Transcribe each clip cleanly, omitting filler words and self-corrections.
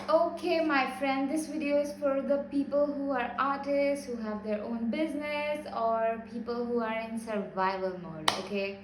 Okay, my friend, this video is for the people who are artists, who have their own business, or people who are in survival mode. Okay,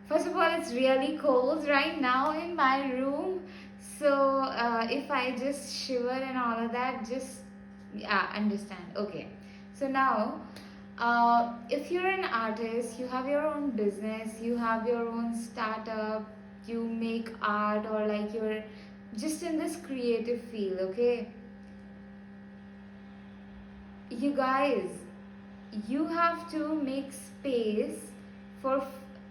first of all, it's really cold right now in my room, so if I just shiver and all of that, just understand. Okay, so now. If you're an artist, you have your own business, you have your own startup, you make art, or like you're just in this creative field, okay, you guys, you have to make space for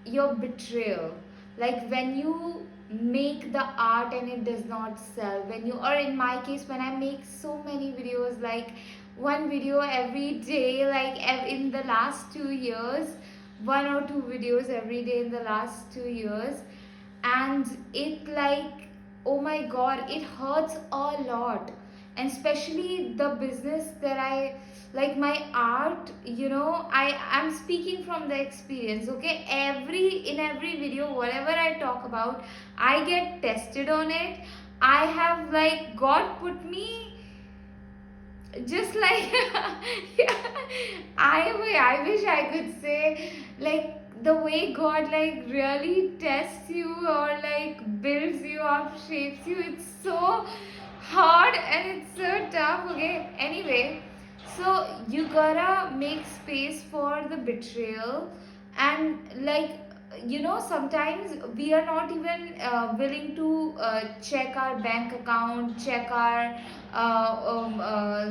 your betrayal. Like when you make the art and it does not sell, when you, or in my case, when I make so many videos, like one video every day, like in the last 2 years, one or two videos every day in the last 2 years, and it like, oh my god, it hurts a lot. And especially the business that I like, my art, I'm speaking from the experience. Okay, in every video, whatever I talk about, I get tested on it. I have, like, God put me just like yeah, I wish I could say, like, the way God, like, really tests you or like builds you up, shapes you, it's so hard and it's so tough. Okay, anyway, so you gotta make space for the betrayal. And like, sometimes we are not even willing to check our bank account, check our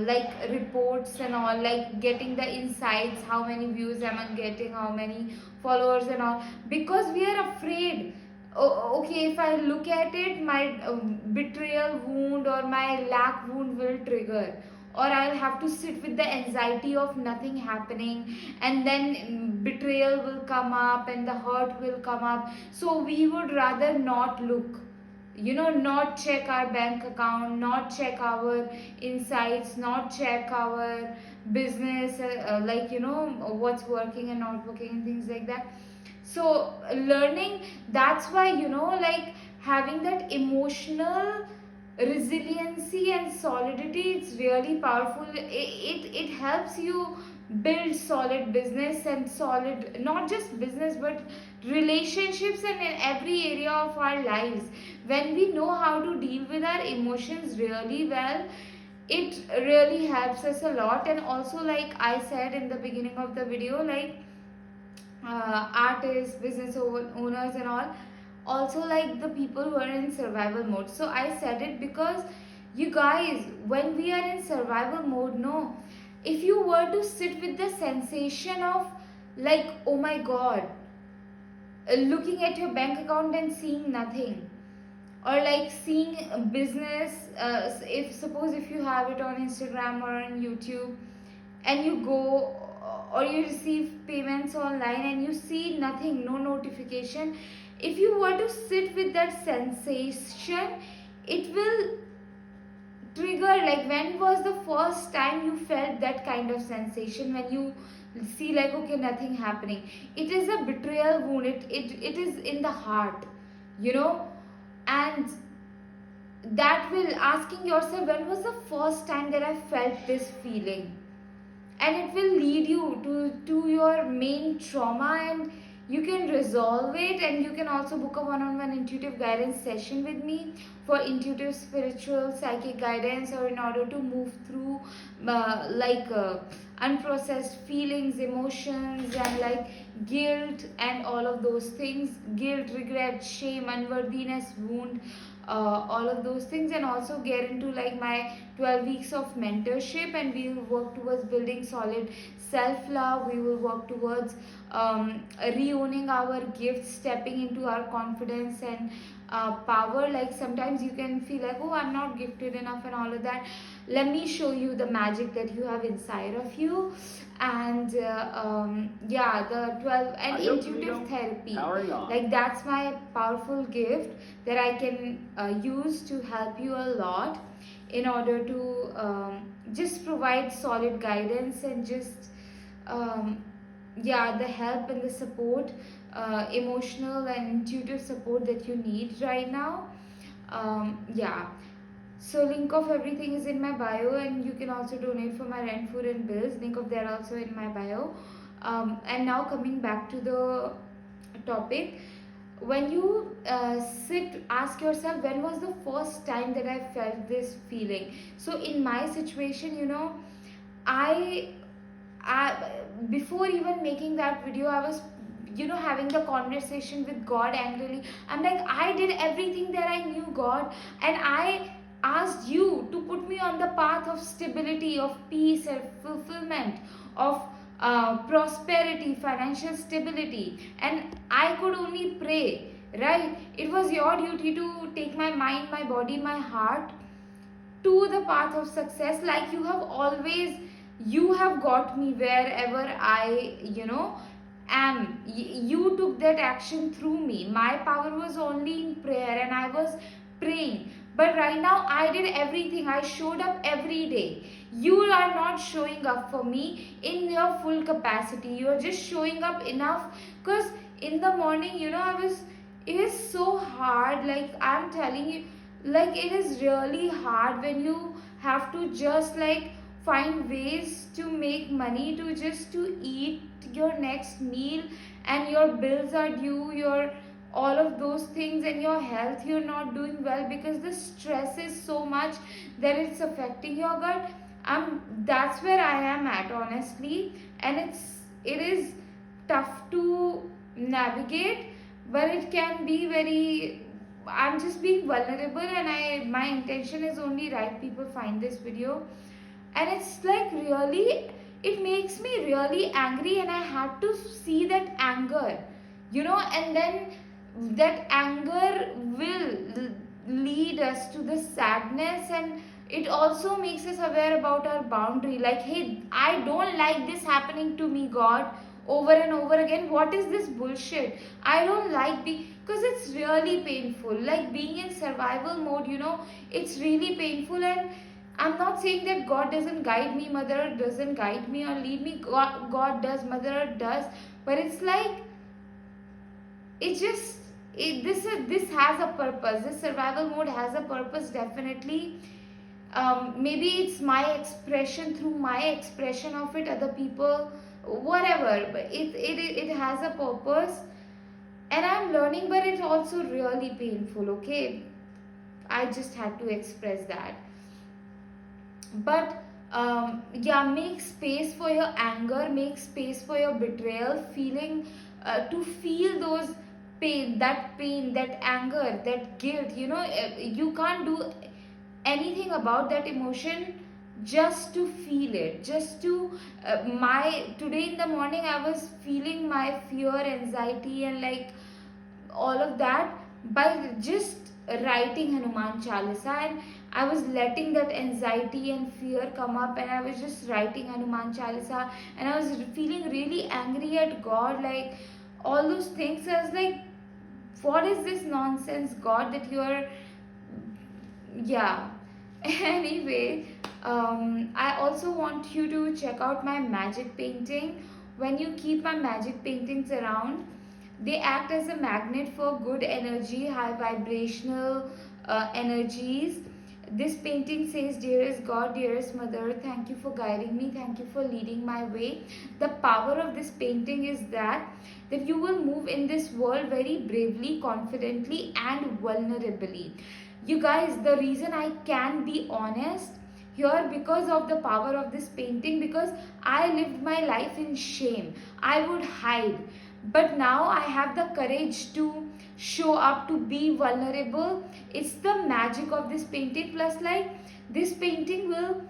like reports and all, like getting the insights, how many views am I getting, how many followers and all, because we are afraid. Okay, if I look at it, my betrayal wound or my lack wound will trigger, or I'll have to sit with the anxiety of nothing happening, and then betrayal will come up and the hurt will come up. So we would rather not look, not check our bank account, not check our insights, not check our business, like, what's working and not working and things like that. So learning, that's why, like, having that emotional resiliency and solidity, it's really powerful. It helps you build solid business and solid, not just business, but relationships and in every area of our lives. When we know how to deal with our emotions really well, it really helps us a lot. And also, like I said in the beginning of the video, like, artists, business owners and all, also like the people who are in survival mode. So I said it because, you guys, when we are in survival mode, no, if you were to sit with the sensation of, like, oh my god, looking at your bank account and seeing nothing, or like seeing business, if suppose if you have it on Instagram or on YouTube, and you go, or you receive payments online and you see nothing, no notification, if you were to sit with that sensation, it will trigger, like, when was the first time you felt that kind of sensation? When you see, like, okay, nothing happening, it is a betrayal wound. It is in the heart, you know and that will, asking yourself, when was the first time that I felt this feeling? And it will lead you to your main trauma, and you can resolve it. And you can also book a one-on-one intuitive guidance session with me for intuitive spiritual psychic guidance, or in order to move through like unprocessed feelings, emotions, and like guilt and all of those things, guilt, regret, shame, unworthiness, wound, all of those things. And also get into like my 12 weeks of mentorship, and we will work towards building solid self-love. We will work towards re-owning our gifts, stepping into our confidence and power. Like, sometimes you can feel like, oh, I'm not gifted enough and all of that. Let me show you the magic that you have inside of you. And yeah, the 12 and intuitive therapy, like, that's my powerful gift that I can use to help you a lot, in order to just provide solid guidance and just yeah, the help and the support, emotional and intuitive support that you need right now. Yeah, So link of everything is in my bio, and you can also donate for my rent, food and bills. Link of that also in my bio. And now coming back to the topic, when you sit, ask yourself, when was the first time that I felt this feeling? So in my situation, I I, before even making that video, I was, having the conversation with God angrily. I'm like, I did everything that I knew, God, and I asked you to put me on the path of stability, of peace and fulfillment, of prosperity, financial stability, and I could only pray, right? It was your duty to take my mind, my body, my heart to the path of success, like you have always, you have got me wherever I am. You took that action through me. My power was only in prayer, and I was praying. But right now I did everything. I showed up every day. You are not showing up for me in your full capacity. You are just showing up enough, because in the morning, I was, it is so hard, like I'm telling you, like it is really hard when you have to just like find ways to make money to just to eat your next meal, and your bills are due, your all of those things, and your health, you're not doing well because the stress is so much that it's affecting your gut. That's where I am at, honestly, and it is tough to navigate, but it can be very, I'm just being vulnerable, and my intention is only right people find this video. And it's like really, it makes me really angry, and I had to see that anger, and then that anger will lead us to the sadness, and it also makes us aware about our boundary, like, hey, I don't like this happening to me, God, over and over again. What is this bullshit? I don't like because it's really painful, like being in survival mode, it's really painful. And I'm not saying that God doesn't guide me, Mother Earth doesn't guide me or lead me. God does, Mother Earth does. But it's like, it just, this has a purpose. This survival mode has a purpose, definitely. Maybe it's my expression, through my expression of it, other people, whatever. But it has a purpose, and I'm learning. But it's also really painful. Okay, I just had to express that. But yeah, make space for your anger, make space for your betrayal feeling, to feel those pain, that anger, that guilt. You can't do anything about that emotion, just to feel it, just to my today in the morning I was feeling my fear, anxiety, and like all of that by just writing Hanuman Chalisa. And I was letting that anxiety and fear come up, and I was just writing Hanuman Chalisa, and I was feeling really angry at God, like all those things. I was like, what is this nonsense, God, that you're, yeah. Anyway, I also want you to check out my magic painting. When you keep my magic paintings around, they act as a magnet for good energy, high vibrational energies. This painting says, dearest God, dearest Mother, thank you for guiding me, thank you for leading my way. The power of this painting is that you will move in this world very bravely, confidently, and vulnerably. You guys, the reason I can be honest here, because of the power of this painting, because I lived my life in shame. I would hide, but now I have the courage to show up, to be vulnerable. It's the magic of this painting. Plus, like, this painting will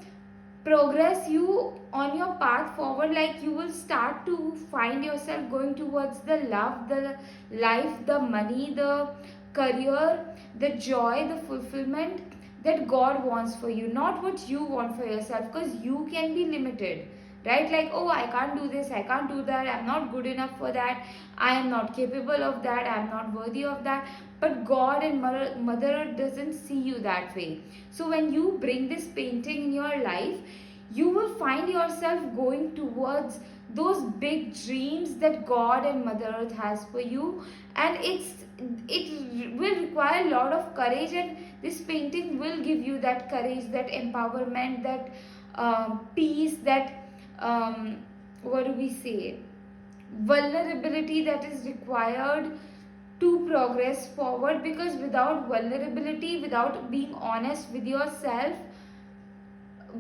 progress you on your path forward. Like, you will start to find yourself going towards the love, the life, the money, the career, the joy, the fulfillment that God wants for you, not what you want for yourself, because you can be limited, right? Like, oh, I can't do this, I can't do that, I'm not good enough for that, I am not capable of that, I am not worthy of that. But God and Mother Earth doesn't see you that way. So when you bring this painting in your life, you will find yourself going towards those big dreams that God and Mother Earth has for you. And it will require a lot of courage, and this painting will give you that courage, that empowerment, that peace, that what do we say, vulnerability that is required to progress forward. Because without vulnerability, without being honest with yourself,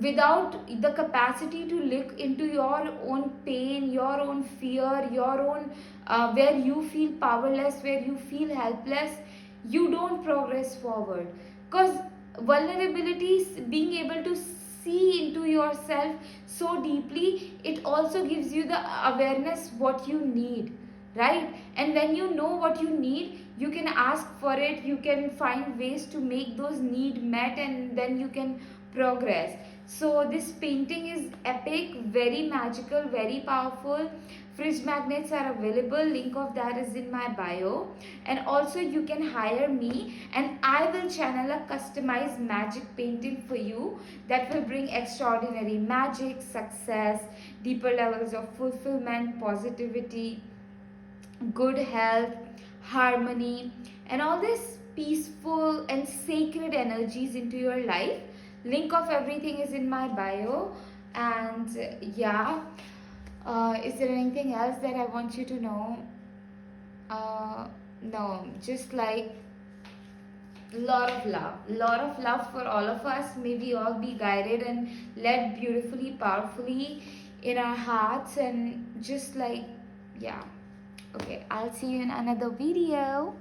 without the capacity to look into your own pain, your own fear, your own where you feel powerless, where you feel helpless, you don't progress forward. Because vulnerability, being able to see into yourself so deeply, it also gives you the awareness what you need, right? And when you know what you need, you can ask for it, you can find ways to make those need met, and then you can progress. So this painting is epic, very magical, very powerful. Fridge magnets are available, link of that is in my bio. And also you can hire me, and I will channel a customized magic painting for you that will bring extraordinary magic, success, deeper levels of fulfillment, positivity, good health, harmony, and all this peaceful and sacred energies into your life. Link of everything is in my bio. And yeah, is there anything else that I want you to know? No, just like lot of love for all of us. May we all be guided and led beautifully, powerfully in our hearts, and just like, yeah. Okay, I'll see you in another video.